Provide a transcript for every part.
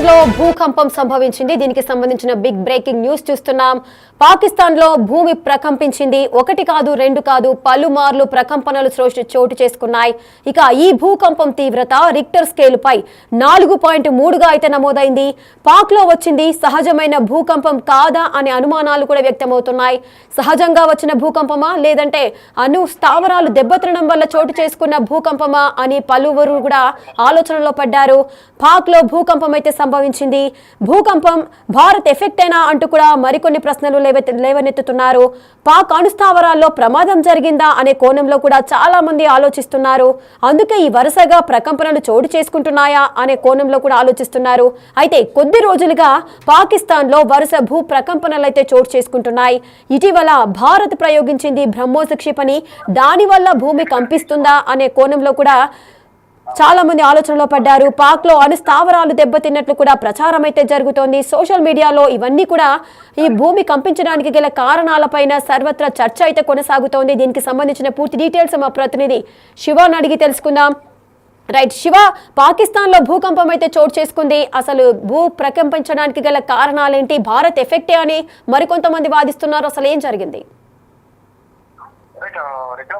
లో భూకంపం సంభవించింది. దీనికి సంబంధించిన బిగ్ బ్రేకింగ్ న్యూస్ చూస్తున్నాం. పాకిస్తాన్ లో భూమి ప్రకంపించింది. ఒకటి కాదు, రెండు కాదు, పలుమార్లు ప్రకంపనలు చోటు చేసుకున్నాయి. ఇక ఈ భూకంపం తీవ్రత రిక్టర్ స్కేల్ పై 4.3గా అయితే నమోదైంది. పాక్ లో వచ్చింది సహజమైన భూకంపం కాదా అనే అనుమానాలు కూడా వ్యక్తమవుతున్నాయి. సహజంగా వచ్చిన భూకంపమా లేదంటే అణు స్థావరాలు దెబ్బతినడం వల్ల చోటు చేసుకున్న భూకంపమా అని పలువురు కూడా ఆలోచనలో పడ్డారు. పాక్ లో భూకంపం అయితే సంభవించింది. భూకంపం భారత్ ఎఫెక్ట్ అయినా అంటూ కూడా మరికొన్ని ప్రశ్నలు లేవనెత్తుతున్నారు. పాక్ అణుస్థావరాల్లో ప్రమాదం జరిగిందా అనే కోణంలో కూడా చాలా మంది ఆలోచిస్తున్నారు. అందుకే ఈ వరుసగా ప్రకంపనలు చోటు చేసుకుంటున్నాయా అనే కోణంలో కూడా ఆలోచిస్తున్నారు. అయితే కొద్ది రోజులుగా పాకిస్తాన్ లో వరుస భూ ప్రకంపనలు అయితే చోటు చేసుకుంటున్నాయి. ఇటీవల భారత్ ప్రయోగించింది బ్రహ్మోస్ క్షిపణి. దానివల్ల భూమి కంపిస్తుందా అనే కోణంలో కూడా చాలా మంది ఆలోచనలో పడ్డారు. పాక్ లో అణు స్థావరాలు దెబ్బతిన్నట్లు కూడా ప్రచారం అయితే జరుగుతోంది. సోషల్ మీడియాలో ఇవన్నీ కూడా ఈ భూమి కంపించడానికి గల కారణాలపైన సర్వత్రా చర్చ అయితే కొనసాగుతోంది. దీనికి సంబంధించిన పూర్తి డీటెయిల్స్ మా ప్రతినిధి శివాని అడిగి తెలుసుకుందాం. రైట్ శివ, పాకిస్తాన్ లో భూకంపం అయితే చోటు చేసుకుంది. అసలు భూ ప్రకంపించడానికి గల కారణాలేంటి? భారత్ ఎఫెక్టే అని మరికొంతమంది వాదిస్తున్నారు. అసలు ఏం జరిగింది?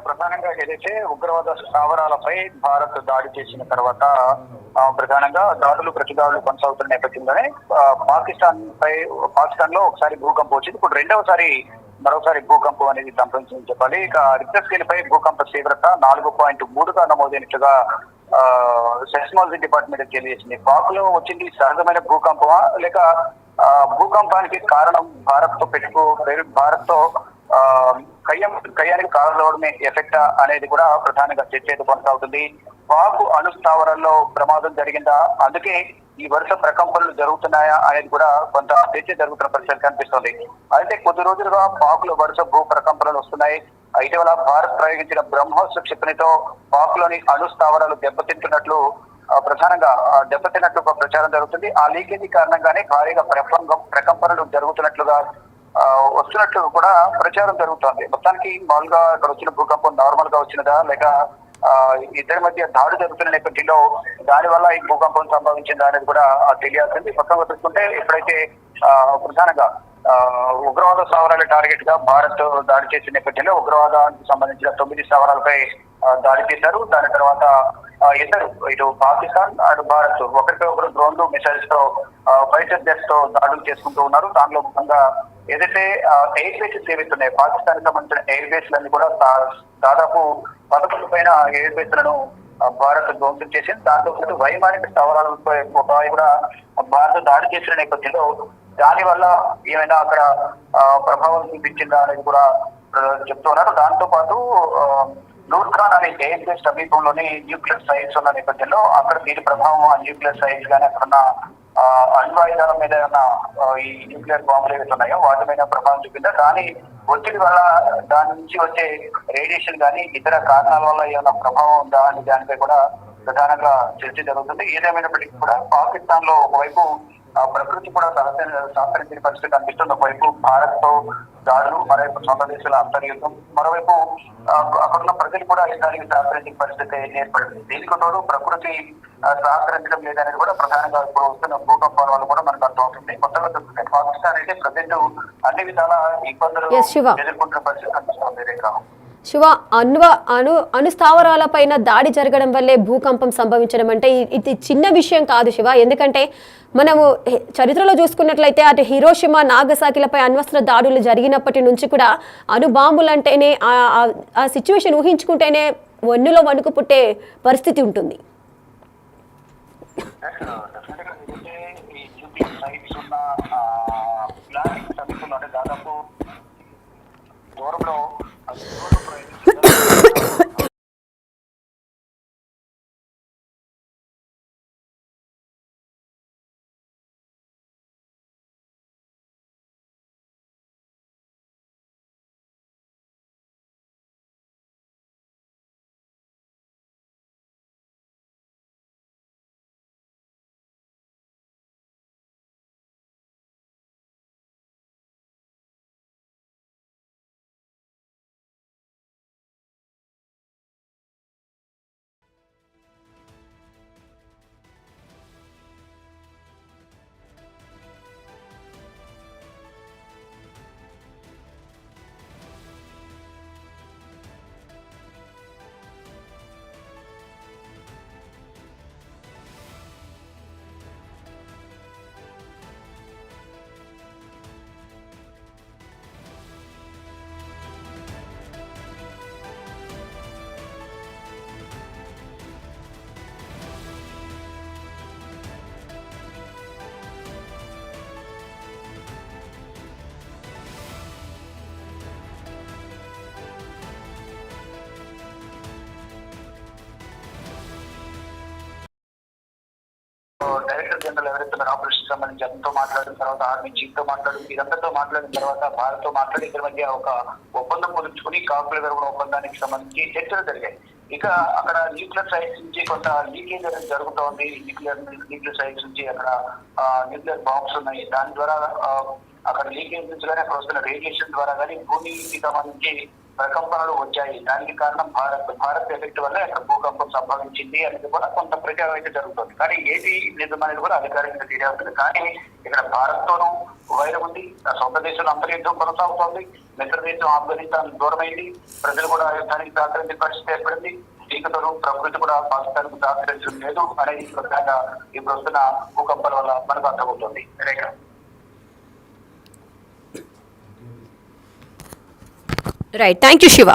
ప్రధానంగా ఏదైతే ఉగ్రవాద స్థావరాలపై భారత్ దాడి చేసిన తర్వాత ప్రధానంగా దాడులు ప్రతిదాడులు కొనసాగుతున్న నేపథ్యంలోనే పాకిస్తాన్ లో ఒకసారి భూకంపం వచ్చింది. ఇప్పుడు మరోసారి భూకంపం అనేది సంభవించిందని చెప్పాలి. ఇక రిక్టర్ స్కేల్ పై భూకంప తీవ్రత 4.3గా నమోదైనట్లుగా సెస్మాలజీ డిపార్ట్మెంట్ తెలియజేసింది. పాక్ లో వచ్చింది సహజమైన భూకంపమా లేక భూకంపానికి కారణం భారత్ తో కయ్యానికి కారణమే ఎఫెక్ట్ అనేది కూడా ప్రధానంగా చర్చ అయితే కొనసాగుతుంది. పాక్ అణు స్థావరాల్లో ప్రమాదం జరిగిందా, అందుకే ఈ వరుస ప్రకంపనలు జరుగుతున్నాయా అనేది కూడా కొంత చర్చ జరుగుతున్న పరిస్థితి కనిపిస్తుంది. అయితే కొద్ది రోజులుగా పాక్ లో వరుస భూ ప్రకంపనలు వస్తున్నాయి. ఇటీవల భారత్ ప్రయోగించిన బ్రహ్మోస్ క్షిపణితో పాక్ లోని అణు స్థావరాలు దెబ్బతింటున్నట్లు ప్రచారం జరుగుతుంది. ఆ లీకేజీ కారణంగానే భారీగా ప్రకంపనలు జరుగుతున్నట్లుగా వస్తున్నట్లు కూడా ప్రచారం జరుగుతోంది. మొత్తానికి మామూలుగా ఇక్కడ వచ్చిన భూకంపం నార్మల్ గా వచ్చినదా లేక ఇద్దరి మధ్య దాడి జరుగుతున్న నేపథ్యంలో దాని వల్ల ఈ భూకంపం సంభవించిందా అనేది కూడా తెలియాల్సింది. మొత్తంగా చూసుకుంటే ఎప్పుడైతే ప్రధానంగా ఉగ్రవాద స్థావరాల టార్గెట్ గా భారత్ దాడి చేసిన నేపథ్యంలో ఉగ్రవాదానికి సంబంధించిన 9 స్థావరాలపై దాడి చేశారు. దాని తర్వాత ఇటు పాకిస్తాన్ అటు భారత్ ఒకరిపై ఒకరు డ్రోన్లు మిసైల్స్ తో ఫైటర్ జెట్స్ తో దాడులు చేసుకుంటూ ఉన్నారు. దానిలో ముఖ్యంగా ఏదైతే ఎయిర్ బేసెస్ ఏవైతున్నాయి పాకిస్తాన్ సంబంధించిన ఎయిర్ బేస్లన్నీ కూడా దాదాపు 11 పైన ఎయిర్ బేస్లను భారత్ ధ్వంసం చేసింది. దాంతో పాటు వైమానిక స్థావరాలపై కూడా భారత్ దాడి చేసిన నేపథ్యంలో దాని వల్ల ఏమైనా అక్కడ ప్రభావం చూపించిందా అనేది కూడా చెప్తున్నారు. దాంతో పాటు నూర్ఖాన్ అనే ఎయిర్ బేస్ సమీపంలోని న్యూక్లియర్ సైట్స్ ఉన్న నేపథ్యంలో అక్కడ దీని ప్రభావం ఆ న్యూక్లియర్ సైట్స్ కానీ అక్కడున్న అణ్వాయుధాల మీద ఏమన్నా ఈ న్యూక్లియర్ బాంబులు ఏవైతే ఉన్నాయో వాటి మీద ప్రభావం చూపిందా, కానీ ఒత్తిడి వల్ల దాని నుంచి వచ్చే రేడియేషన్ కానీ ఇతర కారణాల వల్ల ఏమైనా ప్రభావం ఉందా అని దానిపై కూడా ప్రధానంగా చర్చ జరుగుతుంది. ఏదేమైనప్పటికీ కూడా పాకిస్తాన్ లో ఒకవైపు ప్రకృతి కూడా సహకరించిన పరిస్థితి కనిపిస్తుంది. ఒకవైపు భారత్ తో దాడులు, మరోవైపు సొంత దేశాల అంతర్యుద్ధం, మరోవైపు అక్కడున్న ప్రజలు కూడా దానికి సహకరించిన పరిస్థితి ఏర్పడింది. దీనికి తోడు ప్రకృతి సహకరించడం లేదనేది కూడా ప్రధానంగా ఇప్పుడు వస్తున్న భూకంపాల వల్ల కూడా మనకు అర్థమవుతుంది. కొత్తగా చూస్తుంటే పాకిస్తాన్ అయితే ప్రజెంట్ అన్ని విధాల ఇబ్బందులు ఎదుర్కొంటున్న పరిస్థితి కనిపిస్తుంది. రేఖ శివ, అణు స్థావరాలపైన దాడి జరగడం వల్లే భూకంపం సంభవించడం అంటే ఇది చిన్న విషయం కాదు శివ. ఎందుకంటే మనము చరిత్రలో చూసుకున్నట్లయితే అటు హిరోషిమా, నాగసాకిలపై అణ్వస్త్ర దాడులు జరిగినప్పటి నుంచి కూడా అణు బాంబులు అంటేనే ఆ సిచ్యువేషన్ ఊహించుకుంటేనే వన్నులో వణుకు పుట్టే పరిస్థితి ఉంటుంది. దాదాపు దూరంలో జనరల్ ఎవరైతే ఆపరేషన్ సంబంధించి అతనితో మాట్లాడిన తర్వాత ఆర్మీ చీఫ్ తో మాట్లాడి ఇదంతా మాట్లాడిన తర్వాత భారత్ తో మాట్లాడి ఇద్దరి మధ్య ఒక ఒప్పందం కుదుర్చుకుని కాపుల విరమణ ఒప్పందానికి సంబంధించి చర్చలు జరిగాయి. ఇక అక్కడ న్యూక్లియర్ సైట్స్ నుంచి కొంత లీకేజ్ అనేది జరుగుతోంది. న్యూక్లియర్ సైట్స్ నుంచి అక్కడ న్యూక్లియర్ బాంబ్స్ ఉన్నాయి. దాని ద్వారా అక్కడ లీకేజ్ నుంచి కానీ అక్కడ వస్తున్న రేడియేషన్ ద్వారా కానీ భూమికి సంబంధించి ప్రకంపనలు వచ్చాయి. దానికి కారణం భారత్ ఎఫెక్ట్ వల్ల అక్కడ భూకంపం సంభవించింది అనేది కూడా కొంత ప్రచారం అయితే జరుగుతుంది. కానీ ఏది నిజమనేది కూడా అధికారికంగా తెలియదు. కానీ ఇక్కడ భారత్ తోనూ వైరం ఉంది. సొంత దేశంలో అంతర్యుద్ధం కొనసాగుతోంది. మిత్ర దేశం ఆఫ్ఘనిస్తాన్ దూరమైంది. ప్రజలు కూడా యుద్ధానికి సహకరించే పరిస్థితి ఏర్పడింది. దీనితోనూ ప్రకృతి కూడా పాకిస్తాన్కు సహకరించడం లేదు అనేది ఇప్పుడు వస్తున్న భూకంపాల వల్ల మనకు అర్థమవుతుంది. రేఖ రైట్, థ్యాంక్ యూ శివ.